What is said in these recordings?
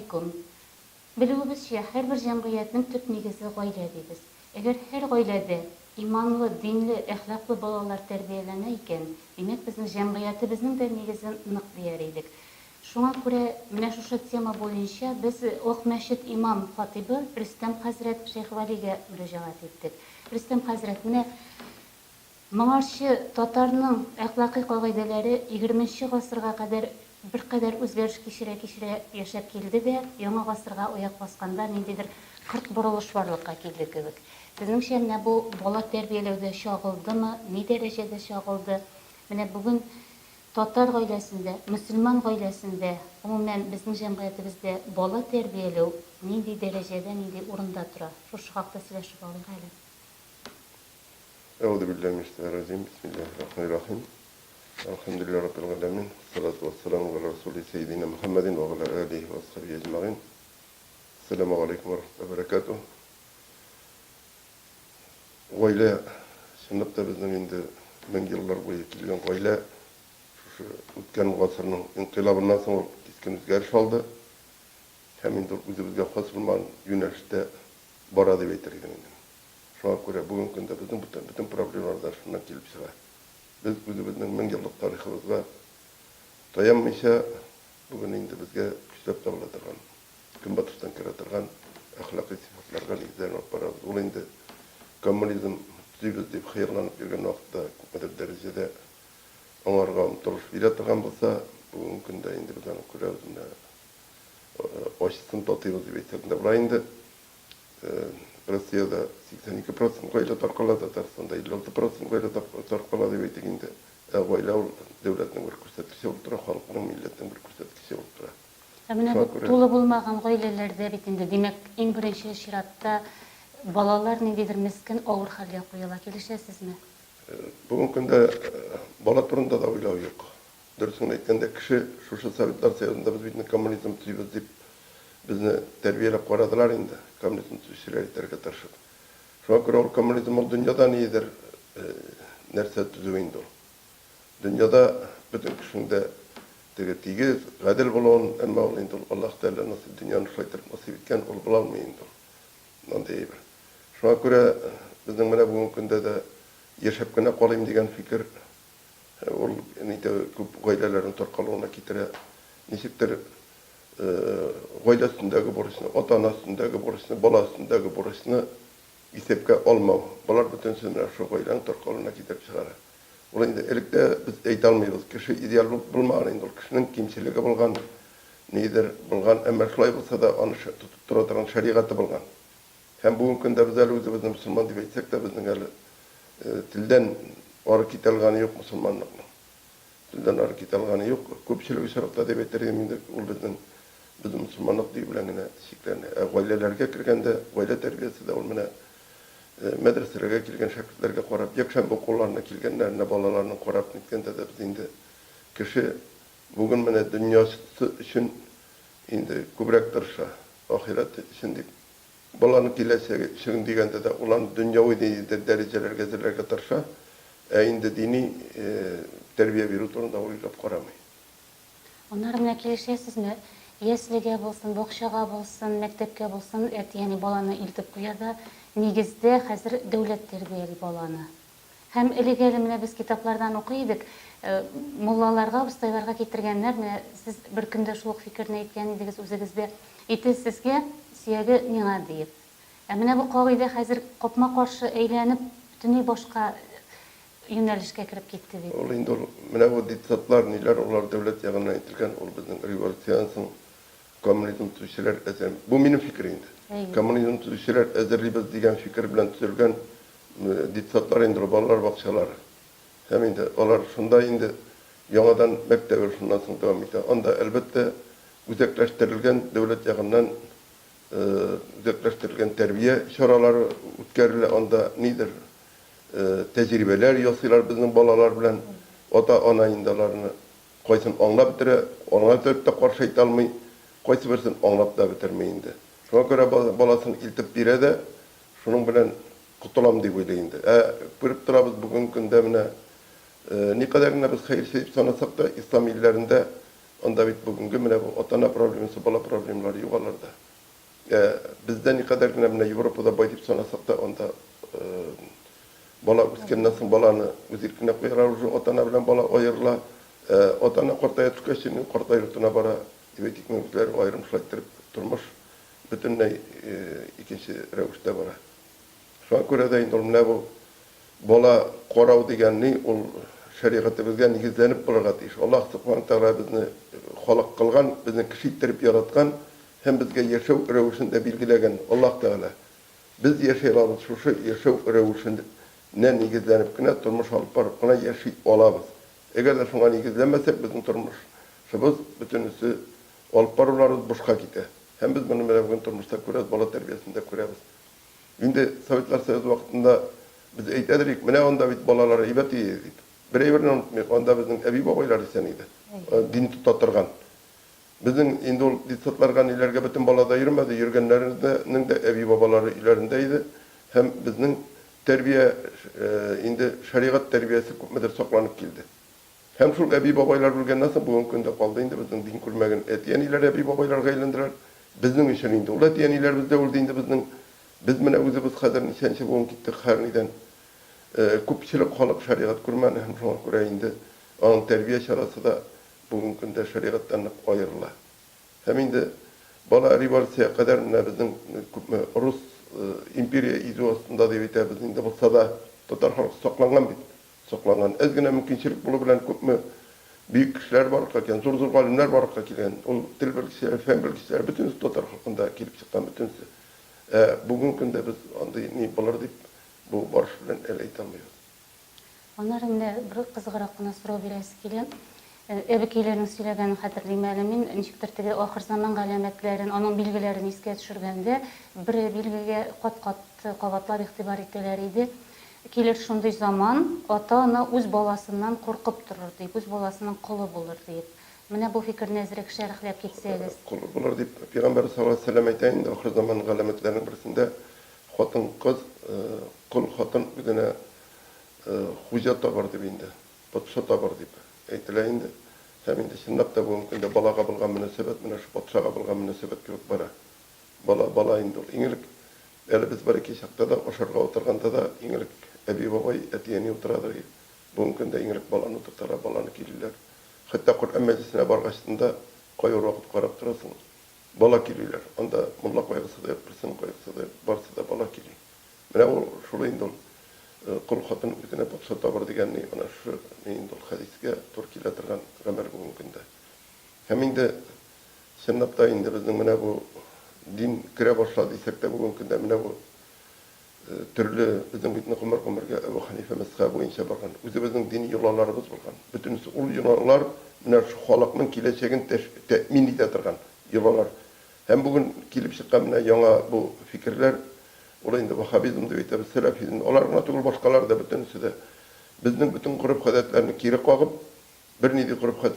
алейкум. Белүебезчә, һәрбер җәмгыятьнең төп нигезе гаилә дибез. Әгәр һәр гаиләдә иманлы, динле, әхлаклы балалар тәрбияләнә икән, димәк безнең җәмгыятебезнең дә нигезен нык дияр идек. Шуңа күрә менә шушы тема буенча без Ак мәчет имам хатибы Рөстәм хәзрәт Шейх Валигә мөрәҗәгать иттек. Рөстәм хәзрәт, менә моңарчы татарның әхлакый кагыйдәләре 20нче гасырга кадәр беркадәр үзгәреш кичерә яшәп килде дә, яңа гасырга аяк басканда ниндидер 40 борылыш барлыкка килде кебек. Безнеңчә, менә бу бала тәрбияләүдә чагылдымы, ни дәрәҗәдә чагылды? Менә бүген татар гаиләсендә, мөселман гаиләсендә, гомумән безнең җәмгыятебездә бала тәрбияләү нинди дәрәҗәдә, нинди урында тора? Шушы хакта сөйләшеп алыйк әле. أعوذ بالله من الشيطان الرجيم بسم الله الرحمن الرحيم الحمد لله رب العالمين والصلاة والسلام على رسول سيدنا محمد وعلى آله وصحبه أجمعين السلام عليكم ورحمة الله وبركاته Гаилә, шынлыкта безнең инде 1000 еллар буе килгән гаилә шушы үткән гасырның инкыйлабыннан соң кискен үзгәреш алды һәм инде үзебезгә хас булган юнәлештә бара дип әйтер идем инде. Шуңа күрә бүгенге көндә безнең бөтен проблемалар шуннан килеп чыга. Без үзебезнең 1000 еллык тарихыбызга таянмыйча бүген инде безгә көчләп табыла торган, көнбатыштан керә торган әхлакый сыйфатларга нигезләнеп барабыз. Ул инде коммунизм төзибез дип хыялланып йөргән вакытта күпмедер дәрәҗәдә аңарга омтылыш бирә торган булса, бүгенге көндә инде без аны күрәбез, ачысын татыйбыз дип әйтсәк тә була инде. Россияда 82% гаилә таркала, Татарстанда 56% гаилә таркала дип әйтик инде. Гаилә ул дәүләтнең бер күрсәткече булып тора, халыкның, милләтнең бер күрсәткече булып тора. Менә бу тулы булмаган гаиләләрдә бит инде, димәк, иң беренче чиратта балалар ниндидер мескен авыр хәлгә куела, килешәсезме? Бүгенге көндә бала турында да уйлау юк. Дөресен әйткәндә, кеше шушы Советлар Союзында без бит коммунизм төзибез дип безне тәрбияләп карадылар инде, коммунизм төзүчеләр итәргә тырышып. Шуңа күрә ул коммунизм ул дөньяда нидер нәрсә төзү инде ул. Дөньяда бөтен кешенең дә тигез, гадел булуын, әмма ул инде Аллаһ Тәгалә насыйп дөньяны шулай насыйп иткән, ул була алмый инде ул. Андый бер. Шуңа күрә безнең менә бүгенге көндә дә яшәп кенә калыйм дигән фикер ул күп гаиләләрнең таркалуына китерә. Ничектер гаилә өстендәге бурычны, ата-ана өстендәге бурычны, бала өстендәге бурычны исәпкә алмау. Балар бөтенсен шул гаиләнең таркалуына китереп чыгара. Ул инде электә без әйтә алмыйбыз, кеше идеал булмаган инде, ул кешенең кимчелеге булган, нидер булган, әмма шулай булса да аны тотып тора торган шәригате булган. Һәм бүгенге көндә без әле үзебезне мөселман дип әйтсәк тә, безнең әле телдән ары китә алганы юк мөселманлыкның. Телдән ары китә алганы юк. Күпчелек очракта дип әйтергә инде ул безнең мөселманлык дип белән генә шикләнә. Гаиләләргә кергәндә, гаилә тәрбиясе дә ул менә мәдрәсәләргә килгән шәкертләргә карап, якшәмбе укуларына килгәннәрне, балаларны карап ниткәндә дә без инде кеше бүген менә дөньясы өчен инде күбрәк тырыша, ахират өчен дип. Баланың киләчәге өчен дигәндә дә уларны дөньяви дәрәҗәләргә әзерләргә тырыша, инде дини тәрбия бирү турында уйлап карамый. Аннары менә килешәсезме? Яслигә булсын, бакчага булсын, мәктәпкә булсын, яни баланы илтеп куяда, нигездә хәзер дәүләт тәрбияли баланы. Һәм элегәле менә без китаплардан укый идек, муллаларга, устайларга китергәннәр, менә сез бер көндә шул фикерне әйткән идегез үзегездә, ите сезгә, сөяге миңа дип. Менә бу кагыйдә хәзер капма-каршы әйләнеп, бөтенләй башка юнәлешкә кереп китте дип. Ул инде менә бу диктатлар, ниләр, улар дәүләт ягыннан әйтелгән, ул безнең революциянең коммунизм төзүчеләр әзер. Бу минем фикер инде. Коммунизм төзүчеләр әзерлибез дигән фикер белән төзелгән диктатлар инде балалар бакчалары. Һәм инде алар шунда инде яңадан мәктәбе шуннан соң дәвам итә. Анда әлбәттә үзәкләштерелгән дәүләт ягыннан үзәкләштерелгән тәрбия чаралары үткәрелә, анда нидер тәҗрибәләр ясыйлар безнең балалар белән. Ата-ана инде аларны кайсын аңлап бетерә, аңлап та каршы әйтә алмый, кайсы берсен аңлап да бетермәй инде. Шуңа күрә баласын илтеп бирә дә, шуның белән кутылам дип уйлый инде. Күреп торабыз бүгенге көндә менә никадәр генә без хәерче дип санасак та, ислам илләрендә Onda bit bugünkü mene bu otana problemisi, bala problemleri yukarılarda. Bizden ne kadar gene mene Avrupa'da bayılıp sanasak da onda bala üskenden soň balany üzerine koyar, otana bilen bala ayırla, otana kortaya tükeşini kortaya yurtuna bara ebetik mevzular ayrımçılaştırıp durmuş. Bütünlüğü ikinci revişte bara. Şu an göre de mene bu bala koraw degenni ol şeriatta bizge nigizlenip bolgat iş. Allah subhanahu taala bizni halak kılgan, bizni kişittirip yaratgan, hem bizge yaşaw rewişinde bilgilegen Allah taala. Biz yaşayalımız şu yaşaw rewişinde ne nigizlenip kine turmuş alıp barıp kine yaşayıp olabız. Eger de şuna nigizlenmesek bizim turmuşumuz bütünüsü alıp barılarımız boşka gide. Hem biz bunu bugün turmuşta görüyoruz, bala terbiyesinde görüyoruz. Şimdi Sovetler Sovyeti vaktinde biz eytedirik, mene onda bit balalara ibet yedik. Birebirine unutmayık, onda bizim ebi babaylar iseniydi. Din tutatırgan. Bizim indi ol disatlargan ilerge bütün balada yürümedi, yürgenlerinin de ebi babaları ilerindeydi. Hem bizim terbiye, indi şeriat terbiyesi kupmedir saklanıp geldi. Hem şu ebi babaylar bilgen nasıl bugün günde kaldı, indi bizim din kurmagın etiyen iler ebi babaylar gaylandırar. Bizim için indi. Ula etiyen iler bizde oldu, indi bizim biz mene özümüz kadar nişançı bugün gittik harniden. Köpçülük halk şeriat kurman hem şuna göre indi. Onun terbiye şarası da bugün günde şeriattan ayrıla. Hem indi bala rivalsiye kadar bizim Rus imperiya izosunda devite biz indi bulsa da tutar halk saklangan bit. Saklangan. Ezgine mümkünçilik bulu bilen köpme büyük kişiler var kaken, zor galimler var kaken, o dil bilgisayar, fen bilgisayar, bütün tutar halkında gelip çıkan bütünse. Bugün günde biz onda ne bolar deyip bu barış bilen el aytamıyoruz. Onların bir kızıqaraq gına sorab beresi kelen. Ebekeylerin söylegen hatırlaymalı men nişikdir tege ahir zaman alametlerin, onun bilgilerini eske düşürgende bir bilgiye qat qabatlab ihtibar ettiler idi. Kelir şunday zaman ata-ana öz balasından korkup durur deyip, öz balasının kulu bulur deyip. Mene bu fikir nezirek şerhlep ketseğiz. Kulu bulur deyip, Peygamber sallallahu aleyhi ve sellem aytayın da ahir zaman alametlerinin birisinde hatın kız, kul hatın üzerine hujat da var deyip indi, patşa da var deyip aytileyindi. Hem indi şindap da bu mümkünde bala qabılgan münasebet, mene şu patşa qabılgan münasebet gibi bara. Bala indi ol. İngilik, eli biz bariki şakta da, oşarga oturganda da İngilik ebi babay etiyeni oturadır. Bu mümkünde İngilik balanı oturtara, balanı kilirler. Hatta Kur'an meclisine bargaçtığında koyur vakit qarab turasın. Bala kilirler. Onda mulla koyğısı da yapırsın, koyğısı da barsı da bala kilir. Mene o şulu indi ol. Kul hatın üzerine patşa tabar degenni, ona şu indi ol hadiske Turkiyle tırgan gamer bu mümkünde. Hem indi şennapta indi bizim mene bu din kire başladı isek de bu mümkünde mene bu türlü bizim bitne kumarga Ebu Hanife mezhebi boyunca bargan. Özü bizim dini yollarımız bargan. Bütünüsü ul yollar mene şu halkın kileçegin temin edetirgan yollar. Hem bugün kilip çıkan mene yana bu fikirler olayında Vahabizm deyip de Selefizm, onlar natural başkalar da bütünüsü de bizning bütün grup hadetlerini kiri qoğup bir nidi grup hadet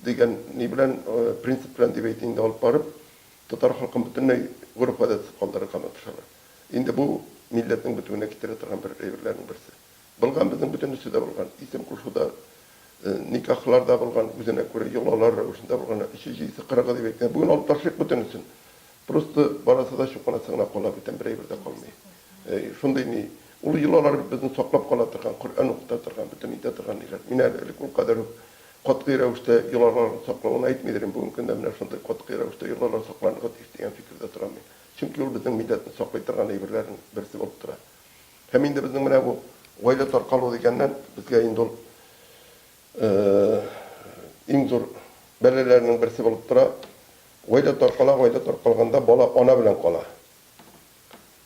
degen ne bilen prinsip bilen deyip indi alıp barıp tutar halkın bütününe grup hadet kaldırı kanatışalar. Indi bu milletin bütününe kitire turgan bir evirlerin birisi. Bilgan bizim bütünüsü de bilgan, isim kuşuda nikahlarda bilgan, üzerine göre yolalar rövüşünde bilgan, işi kırağı deyip ekten. Bugün alıp taşıyık bütünüsün. Prosto barası da şu konasına kola biten bir evirde kalmıyor. Şunday ni, ulu yıllar bizim saklap kalatırgan, Kur'an okutatırgan, bütün itatırgan iler. Minarlik o kadar katqı rövüşte yıllar saklavını aytmedirim. Bugün günde mine şunday katqı rövüşte yıllar saklanıqat isteyen fikirde turamıyor. Çünkü yol bizim milletin saklaytırgan evirlerin birisi olup tura. Hem indi bizim mine bu gayla tarqalı degenden bizge indi ol en zor bellelerinin birisi olup tura. Gayla tarqalganda bala ana bilen qala.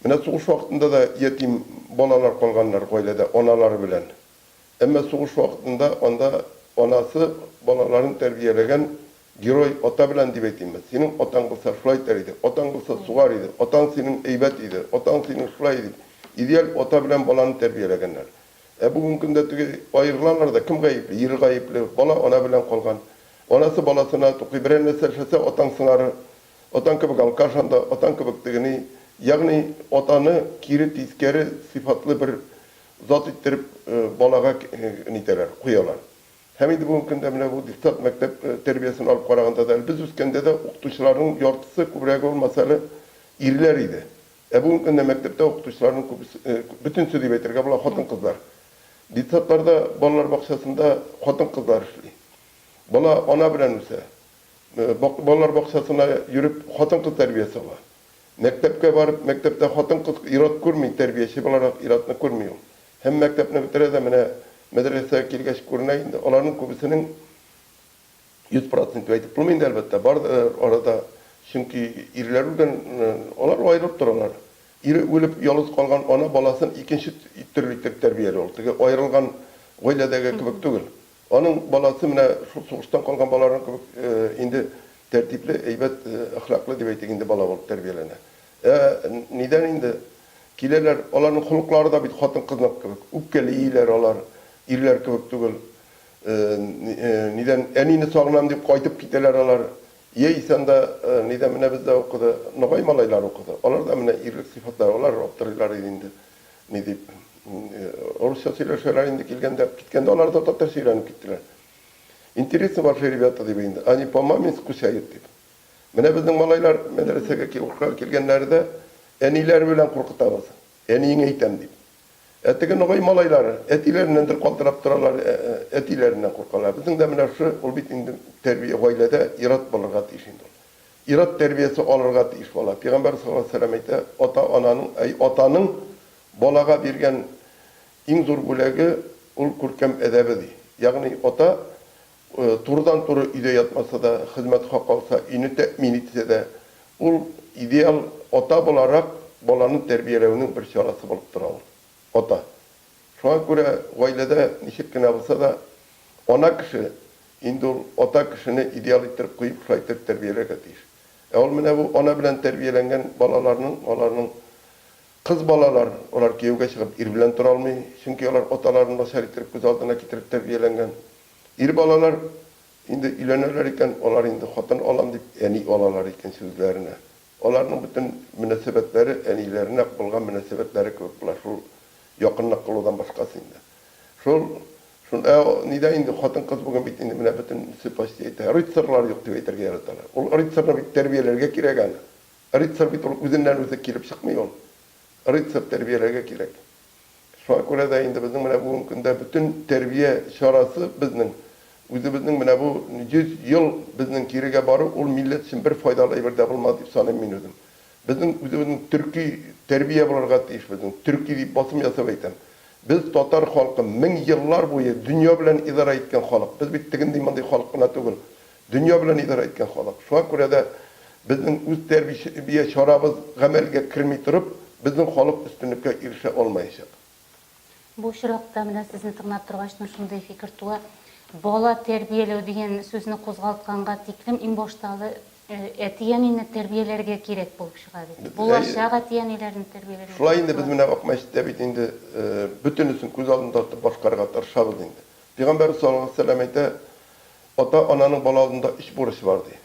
Mine soğuş vaktinde da yetim balalar qalganlar gaylada analары bilen. Emme soğuş vaktinde onda anası balaların terbiyelegen Giroy ota bilen deyip etimiz. Senin otan kılsa şulay teriydi, otan kılsa sugar idi, otan senin eybet idi, otan senin şulay idi. İdeal ota bilen balanı terbiyelegenler. Bugün günde ayırılanlar da kim gayipli? Yeri gayipli, bala ona bilen kalgan. Anası balasına tukibirene serşese otan sınarı, otan kıbık al, karşanda otan kıbık degini, yani otanı kiri tiskeri sifatlı bir zat ittirip balaga niteler, kuyalar. Hem de bugün künde mine bu diktat mektep terbiyesini alıp karaganda da biz üskende de okutuşların yortusu kubrek olmasalı iriler idi. Bugün künde mektepte okutuşların bütün sözü betirge bula xotin kızlar. Diktatlarda bolalar bakşasında xotin kızlar işli. Bola ona bilen üse. Bolalar bakşasına yürüp xotin kız terbiyesi var. Mektepke varıp mektepte xotin kız irat kurmuyor terbiyesi olarak iratını kurmuyor. Hem mektepne bitirede mine medreseye kelgeç kurunayında onların kubisinin 100% aytıp bulmayın elbette. Var orada çünkü iriler urgan onlar ayrılıp dururlar. İri ölüp yalnız kalgan ona balasın ikinci türlükler terbiyeli oldu. Ayrılgan oiladagi kibik tugul. Onun balası mine soğuştan kalgan balaların kibik indi tertipli, eybet, ahlaklı debeyteginde bala olup terbiyelene. Neden indi? Kileler, onların hulukları da bir xotin kıznak kibik. Uppkeli iyiler olar. İrler kibik tugul. Neden enini sağlam deyip qaytıp kiteler olar. Yeysen de neden mine bizde okudu, noğay malaylar okudu. Onlar da mine irlik sıfatlar, onlar optırılar edindi. Ne deyip, Rusya söyler indi kilgende, kitkende onlar da tatar söylenip gittiler. İnteresi var şeribiyatta deyip indi. Ani pamamin skusayet deyip. Mine bizden malaylar medresege kilgenlerde eniler bilen korkutabız. Eniyin eğitem deyip. Ettiğin noğay malaylar, etilerinden de kaldırıp durarlar, etilerinden korkarlar. Bizim de mine şu, ol bit indi terbiye gaylede irat bolurga tişindi. İrat terbiyesi olurga tiş bola. Peygamber sallallahu aleyhi ve sellem aytdı, otanın bolaga bergen iň zor bulegi ol kurkem edebi. Yani ota turdan turu ide yatmasa da, hizmet hak alsa, ini temin etse de, ol ideal ota bolarak bolanın terbiyelewinin bir şarası bolup duralım. Ota. Şu an göre gaylede nişikkine olsa da ona kişi, indi ota kişini ideal ettirip koyup şaytırıp terbiyelerge tiş. Ol mine bu ona bilen terbiyelengen balalarının, onların kız balalar, olar kiyevge çıkıp ir bilen turalmay. Çünkü olar otalarını başar ettirip göz aldına getirip terbiyelengen. Ir balalar indi ilenerler iken, olar indi xotin olam deyip eni olalar iken sözlerine. Onların bütün münasebetleri enilerine bulgan münasebetleri köp bular. Şol yakınlık kılıdan başkası indi. Şol nida indi xotin kız bugün bit indi mine bütün süpasti eti. Ritsarlar yok deyip eterge yaratalar. Ol ritsarna bit terbiyelerge kiregan. Ritsar bit ol üzünden özü kirip çıkmıyor. Ritsar terbiyelerge kirek. Şu an göre de indi bizim mine bugün günde bütün terbiye şarası bizning. Özü bizning mine bu 100 yıl bizning kirege barı ol millet için bir faydalı ibirde bulmadı deyip sanayım min özüm. Bizim Türkiye terbiye bularga tiş bizim. Türkiye deyip basım yasab aytam. Biz Tatar halkı 1000 yıllar boyu dünya bilen idare etken halk. Biz bittigin deymanday halkına tugul. Dünya bilen idare etken halk. Şu an göre de bizim öz terbiye şarabız gamelge kirmey turup bizim halk üstünlükke erişe olmayacak. Bu şirokta mine sizni tığnap turgaçtan şunday fikir tuwa. Bola terbiyelew diyen sözünü qozgaltkanga tiklim iň boştaly etiyanini terbiyelerge kerek bolup çıkar. Bulaşağa etiyanilerini terbiyelerge. Şulay indi biz mine bakma işte bit indi bütünüsün göz aldında tutup başkarga tarşabız indi. Peygamber sallallahu aleyhi ve sellem aytdı, ota ananın bala aldında iş buruşu var diye.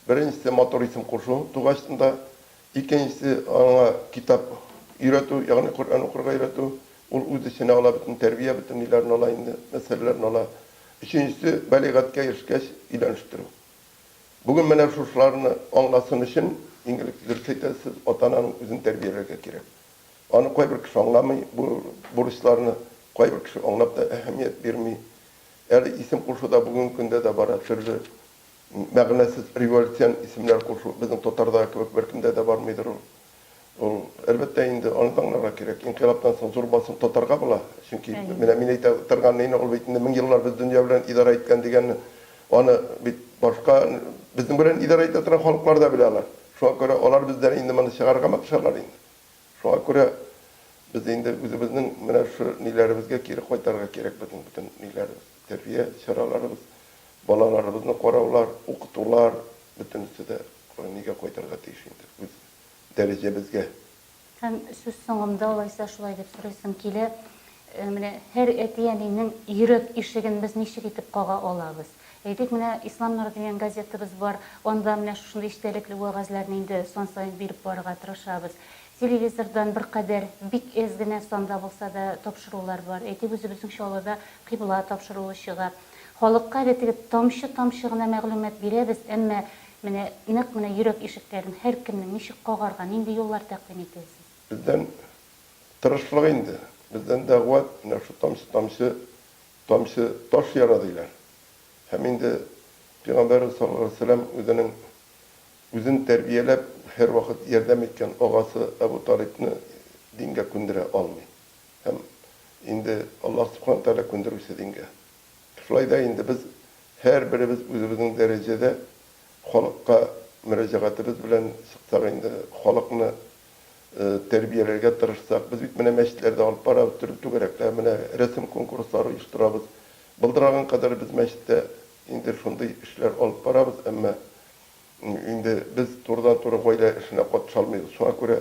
Birincisi motorizm kurşu, tuğaçtında, ikincisi ana kitap öğretu, yani Kur'an okurga öğretu, ol öz içine ola bütün terbiye, bütün ilerini ola indi, meselelerini ola. Üçüncüsü beligatga erişkeç ileniştiriu. Bugün mene şuşlarını anlasın için İngilizce siz otananın özün terbiyelerge kerek. Onu koy bir kişi anlamay, bu buruşlarını koy bir kişi anlap da ehemmiyet vermey. Eğer isim kurşu da bugün günde de bara türlü mağnasiz revolüsyon isimler kurşu bizim Tatar'da berkinde de var mıdır o? Elbette indi onu anlara kerek. İnkılaptan sonra zor basın Tatar'a bula. Çünkü mine ayta tırgan neyine ol beytinde 1000 yıllar biz dünya bilen idare etken degen onu başka bizim bilen idare ettiren halklar da bilalar. Şu an göre olar bizden indi mana şagarga şarlar indi. Şu an göre biz indi bizning mana şu nilerimizge kiri koytarga kerek bütün nilerimiz. Terbiye şaralarımız, balalarımızны korawlar, okutular, bütünüsü de niga koytarga tiyişindi. Biz derecemizge. Hem söz soňumda olaysa şulay dep soraysam kile, mine her etiyaninin yürek işigin biz nişik etip qaga olabız. Eydik mine İslamlar diyen gazetimiz var, onda mine şunday iştelikli wagazlarny indi son saýyn berip barga tırışabız. Televizordan bir kadar bik ezgine sonda bolsa da topşurular var. Eydik özübüzüň şolada kıbla topşuruly şyga. Халыкка бетеге тамчы гына мәгълүмат бирәбез, әмма менә нык менә йөрәк ишекләрен һәр кемнең ничек кагарга, нинди юллар тәкъдим итәсез? Bizden tırışlık indi. Bizden dağvat, şu tamşı taş yaradıylar. Hem indi Peygamber sallallahu aleyhi ve sellem özünü terbiyelep her vakit yardım etken ağası Ebu Talib'ni dinge kündüre almay. Hem indi Allah subhanahu teala kündürürse dinge. Şulayda indi biz her birimiz özümüzün derecede halkka müracaatımız bilen çıksak indi halkını terbiyelerge tırışsak, biz bitmene meşitlerde alıp barabız, türlü gerekler, resim konkursları uyuşturabız. Bıldırağın kadar biz meşitte indi şunday işler alıp barabız, ama indi biz turdan tura koyla işine kot çalmayız. Şuna göre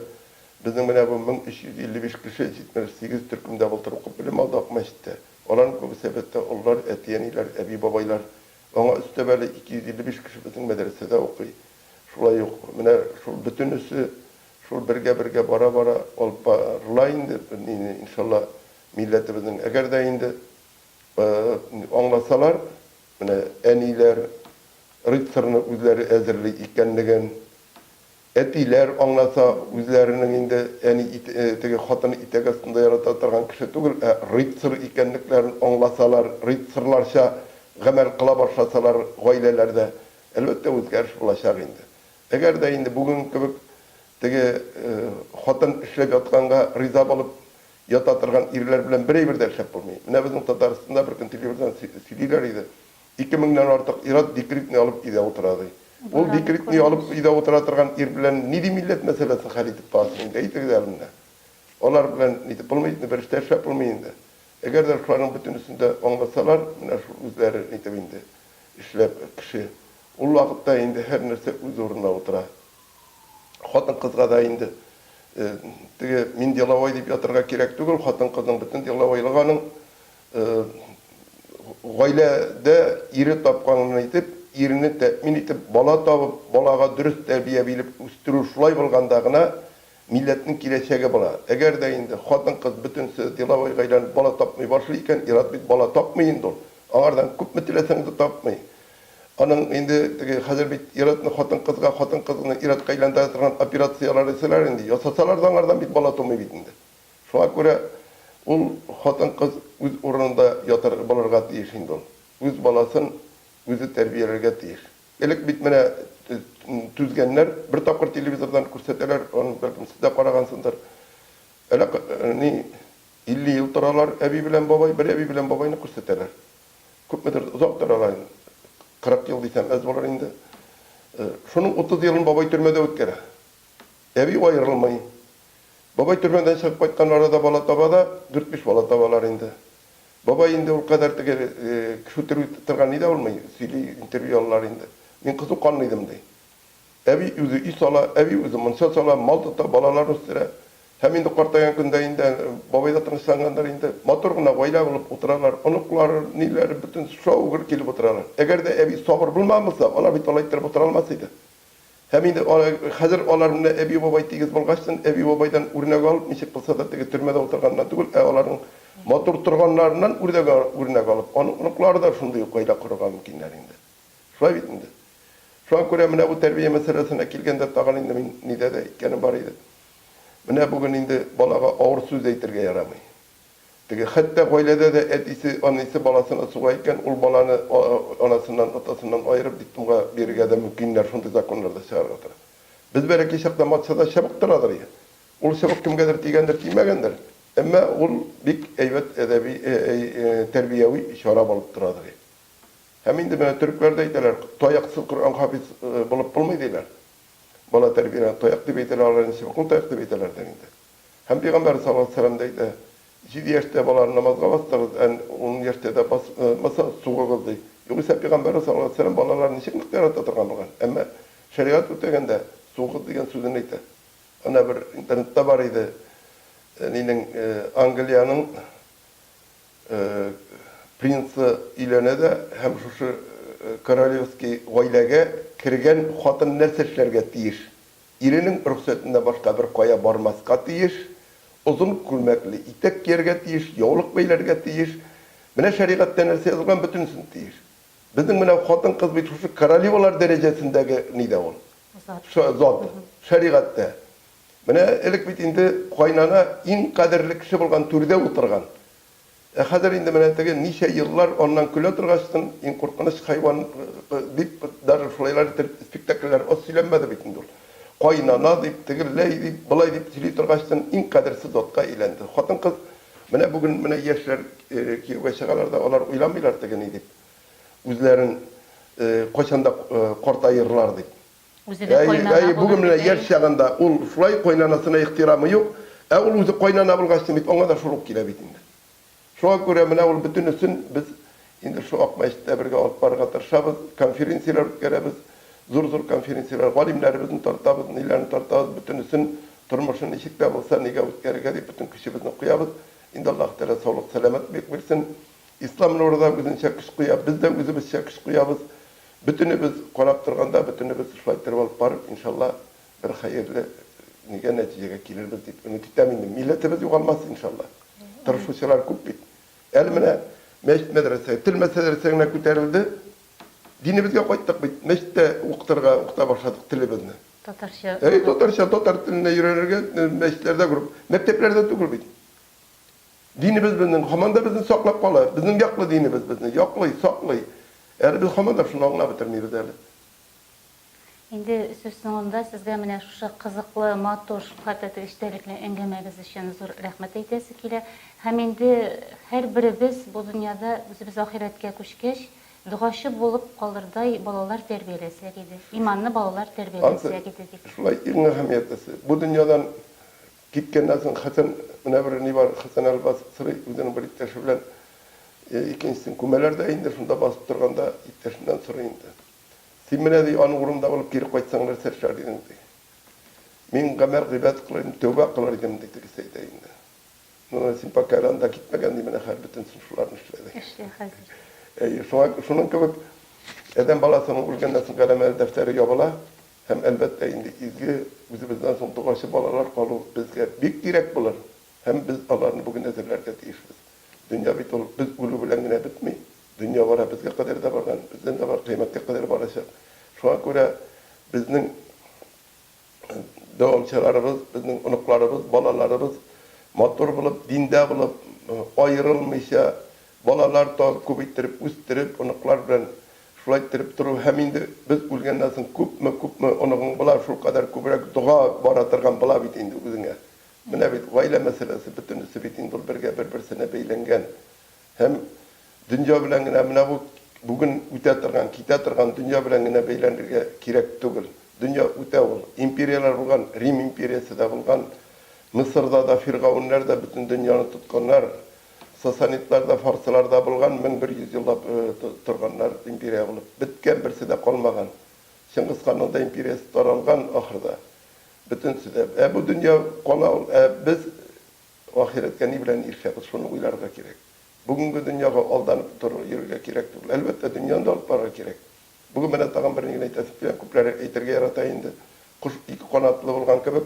bizim bu 1355 kişi 78 Türkümde bultur okup bilim aldık meşitte. Olan bu sebepte onlar etiyeniler, ebi babaylar. Ona üstebeli 255 kişi bizim medresede okuy. Şulay yok. Şu bütünüsü şu birge bara olup barlayındı inşallah milletimizin eğer de indi anlasalar en iyiler rıtsırını üzeri ezirli ikenligen etiler anlasa üzerinin indi en iyi hatını itegasında yaratatırgan kişi tugul rıtsır ikenliklerini anlasalar rıtsırlarsa gamel kıla başlasalar gailelerde elbette özgeriş bulaşar indi. Eğer de indi bugün gibi Hatan işlep yatqanға riza болып yatatırgan irler bilen birey de işlep bulmayı. Mine bizim Tataristanda bir gün televizyondan silirler idi. 2000'den artık irat dikritini alıp ide oturadı. Ol dikritini alıp ide oturatırgan ir bilen nidi millet meselesi halitip basın indi. Eytik elimde. Onlar bilen nidi bulmayı, bir işte işlep bulmayı indi. Eğer de şuların bütün üstünde anlasalar, mine şu üzleri nidi bindi. İşlep kişi. O vakitte indi her nerse öz oruna oturadı. Hatan kızga da indi. Min dilavay deyip yatırga kerek tugul, hatan kızın bütün dilavaylıganın gailede iri tapkanını itip, irini temin itip, bala tapıp, balaga dürüst terbiye bilip, üstürü şulay bulgandağına milletin kireçege bala. Eğer de indi, hatan kız bütün dilavay gailanı bala tapmayı başlayken, irat bit bala tapmayın dol. Ağırdan küp metilesini de tapmayın. Onun indi hazır bir iratını hatan kızını irat kaylandırdıran operatsiyalar eseler indi. Yasasalardan ağırdan bir bala tomu bitindi. Şuna göre ol hatan kız öz oranda yatar balarga tiyir indi ol. Öz balasın özü terbiyelerge tiyir. Elek bitmene tüzgenler bir tapkır televizordan көрсөтелер, onu belki siz de qaragansındır. Elek 50 yıl turalar ebi bilen babay, bir ebi bilen babayını көрсөтелер. Köp metre uzak turalayın. 40 yıl desem ez bolar indi. Şunun 30 yılın babay türmede ötkere. Evi ayrılmayı. Babay türmeden çıkıp qaytkan arada bala tabada 4-5 bala tabalar indi. Babay indi o kadar kişi türgütürgen ide olmayı. Sili interviyallar indi. Men kızı kanlıydım dey. Evi üzü is ala, evi üzü mınsa sala, mal tuta balalar üstüre. Hem indi qartayan günde indi, babayda tırnışlanganlar indi, motorguna gayla bulup oturarlar, onuklar, nileri, bütün şoğur kelip oturarlar. Eğer de evi soğur bulmamışsa, onlar bir dolayıttırıp oturalmasıydı. Hem indi, hazır olarımda evi babay tegiz bulgaçtın, evi babaydan ürüne alıp, nişik kılsa da türmede oturgandan tugul, onların motor turganlarından ürüne alıp, onuklar da şunday gayla kuruğa mümkünler indi. Şuay bitindi. Şu an göre bu terbiye meselesine kilgende tağal indi, nide de ikkenim var idi. Mine bugün indi balaga ağır söz eytirge yaramay. Hatta gailede de etisi, annesi balasına suğayken ul balanı anasından, atasından ayırıp dittumga birge de mümkünler, şunday zakonlarda çağırgatır. Biz belki şakta matsada şabıktır ya. Ul şabık kimgedir, tigendir, tiymegendir. Ama ul bik eyvet edebi, terbiyevi işara balıp duradır. Hem indi bana Türkler deydiler, toyaksız Kur'an hafiz bulup bulmaydılar. Bala terbiyene toyak deyip eytilerlerin şibakın toyak deyip eytilerden indi. Hem Peygamber sallallahu aleyhi ve sellem deydi, 7 yaşta balar namazga bastırız, 10 yaşta da masa suğa kızdı. Yoksa Peygamber sallallahu aleyhi ve sellem balaların nişik yaratırgan bulgan. Ama şeriat ötegende suğa kız degan sözünü eydi. Ana bir internette var idi, Angliyanın prinsi ilene de hem şu Korolevski gailege kirgen hatan nerseşlerge tiyir. İrinin ruhsatında başka bir koya barmaska tiyir. Uzun külmekli itek yerge tiyir, yoluk beylerge tiyir. Mine şeriatda nerse yazılgan bütünsün deyir. Bizim mine hatan kız bit şu korolivalar derecesindeki nide ol. Şu zat. Şeriatda. Mine elik bit indi koynana in kaderli kişi bolgan türde oturgan. Hazır indi mine tege nice yıllar ondan küle turgaçtın in korkunç hayvan dip dar şulaylar spektaküller o söylenmedi bitin dur. Koynana dip tege ley dip balay dip tili turgaçtın in kadersiz zatqa ilendi. Hatan kız mine bugün mine yaşlar ki veşagalarda olar uylanmıyorlar tege ne dip. Üzlerin koşanda kortayırlar dip. Bugün mine yaşaganda ul şulay koynanasına ihtiramı yok. Ul uzu koynana bulgaçtın bit ona da şuruk kile bitindi. Şoğa göre mine ul bütünüsün biz indi şu akmaşta birge alıp barga tırşabız, konferensiyalar ötkärебiz, zor konferensiyalar, galimlerimizin tartabız, nilerini tartabız, bütünüsün turmuşun işikde bolsa nege ötkärge dip bütün kişibizin kuyabız. Indi Allah Teala sağlık selamet bek versin. İslam'ın orada bizim çakış kuyab, biz de özümüz çakış kuyabız. Bütünübüz qarap turganda bütünübüz şulaytırıp alıp barıp inşallah bir hayırlı nege neticege kelirbiz dip ümit etamindim. Milletimiz yo'qolmas inşallah. Tırışuşçular köp bit. Elmine meşit medrese, til meselesine көтерildi. Dinimizge koyttuk bit. Meşitte okuta başladık tilimizni. Tatarşa. Tatar tiline yürürerge meşitlerde grup, mekteplerde tükür bit. Dinimiz bizning, hamanda bizni saqlab qolar. Bizning yoqli dinimiz bizni, yoqli, saqli. Eğer biz hamanda şunu anlap bitirmeyiz eli. Endi söz soňunda sizge mine şu kızıklı, matur, şuhratlı iştelikli engemegiz için zor rahmet eytesi kile. Hem endi her birimiz bu dünyada biz ahiretke köşkeş, duaşı bolup kalırday balalar terbiyelesek idi. İmanlı balalar terbiyelesek idi. Şulay iň ähmiýetlisi. Bu dünýadan gitkendan soň Hasan mine bir ni var, Hasan al-Basri özüniň bir ittişi bilen ikincisini kümelerde indi, şunda basıp turganda ittişinden sonra indi. Sen mine dey, anı urumda olup geri koytsaňlar serşar edin dey. Men gamer gıybet kılarım, tövbe kılar edim deydi ki seyde indi. Nuna sen pakaranda gitmegen dey, mine her bütünsün şularını işledi. İşte hazır. Şunun gibi eden balasının ulgendesin kalemeli defteri yobala, hem elbette indi izgi, bizden son doğaşı balalar kalı bizge bik direk bulur. Hem biz Allah'ını bugün ezirlerge deyişiz. Dünya bit olup biz ulu bilen yine bitmeyi. Dünya var, bizge kadar da bargan, bizden de var, kıymetli kadar barışak. Şu an göre bizden doğumçalarımız, bizden unuklarımız, balalarımız motor bulup, dinde bulup, ayrılmışa, balalar da kubittirip, üsttirip, unuklar bilen şulayttirip turu, hem indi biz ulgenden soň köpmü, onuň bular şu kadar köprek dua baratırgan bula bit indi özüňe. Mine bit gaýla meselesi bütünüsi bit indi bir-birsine beýlengen. Hem dünya bilen gine mine bugün üte turgan, kite turgan dünya bilen gine beýlendirge kirek tugul. Dünya üte bol. İmperiyalar bolgan, Rim imperiýasy da bolgan, Mısırda da Firavunlar da bütün dünýany tutkanlar, Sasanitlar da Farslar da bolgan, 1100 ýyllap turganlar imperiýa bolup bitken birsi de kalmagan. Çingiz Hanyň da imperiýasy taralgan ahyrda. Bütünsi de. Bu dünya kola biz ahiretke ni bilen irşapyz, şunu uýlarga kerek. Bugünkü dünýäge aldanyp ýürge kerek. Elbette dünýäni alyp barga kerek. Bugün mene tagam birini aýtasyp köpler aýtyrga yarata indi. Kuş iki kanatly bolgan kebek,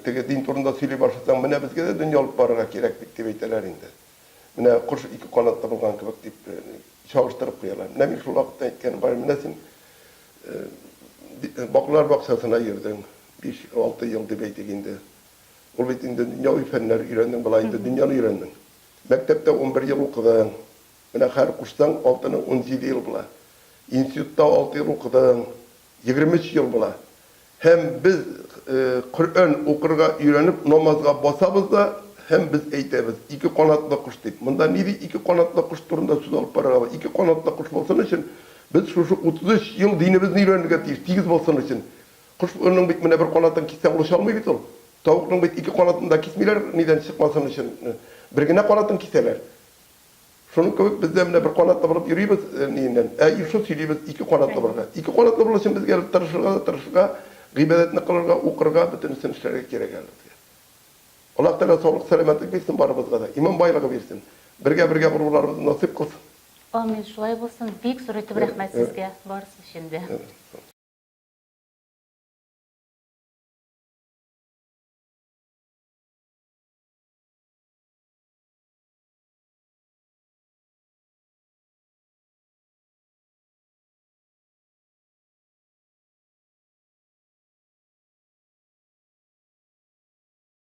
tege din turunda söýlep başlasaň mene bizge de dünýä alyp barga kerek diýip aýtalar indi. Mene kuş iki kanatly bolgan kebek diýip çağırtyryp goýarlar. Näme şu wagtda aýtgan bar mene sen baklar baksasyna ýerden 5-6 ýyl diýip aýtganda. Ol bitinde dünýäwi fenler öýrendiň, bulaýynda dünýäni öýrendiň. Mektepte 11 yıl okudun. Mine her kuştan 17 yıl bula. İnstitütte 6 yıl okudun. 23 yıl bula. Hem biz Kur'an okurga öğrenip namazga basabız da hem biz eýtebiz. İki kanatlı kuş deyip. Munda nidi iki kanatlı kuş turunda söz alıp baraba. İki kanatlı kuş bolsan için biz şu 33 yıl dinimizni öğrendik deyip. Tigiz bolsan için. Kuş önüň bit mine bir kanatdan kisse ulaşalmay bit ol. Tavuqnyň bit iki kanatında kismiler niden çıkmasın için. Birgine kanatın kiseler. Şunun köpek bizde mine bir kanatla bulup yürüyübiz niyinden. Şu söyleyimiz iki kanatla bulup. İki kanatla bulup için biz gelip tırışırga, gıybedetini kılırga, ukurga, bütün üstün işlerge kere geldik. Allah Teala sağlık, selametlik versin barımızga da. İman bayrağı versin. Birge bulgularımızı nasip kılsın. Amin. Şulay bolsun. Büyük sureti rahmet sizge. Barısı şimdi.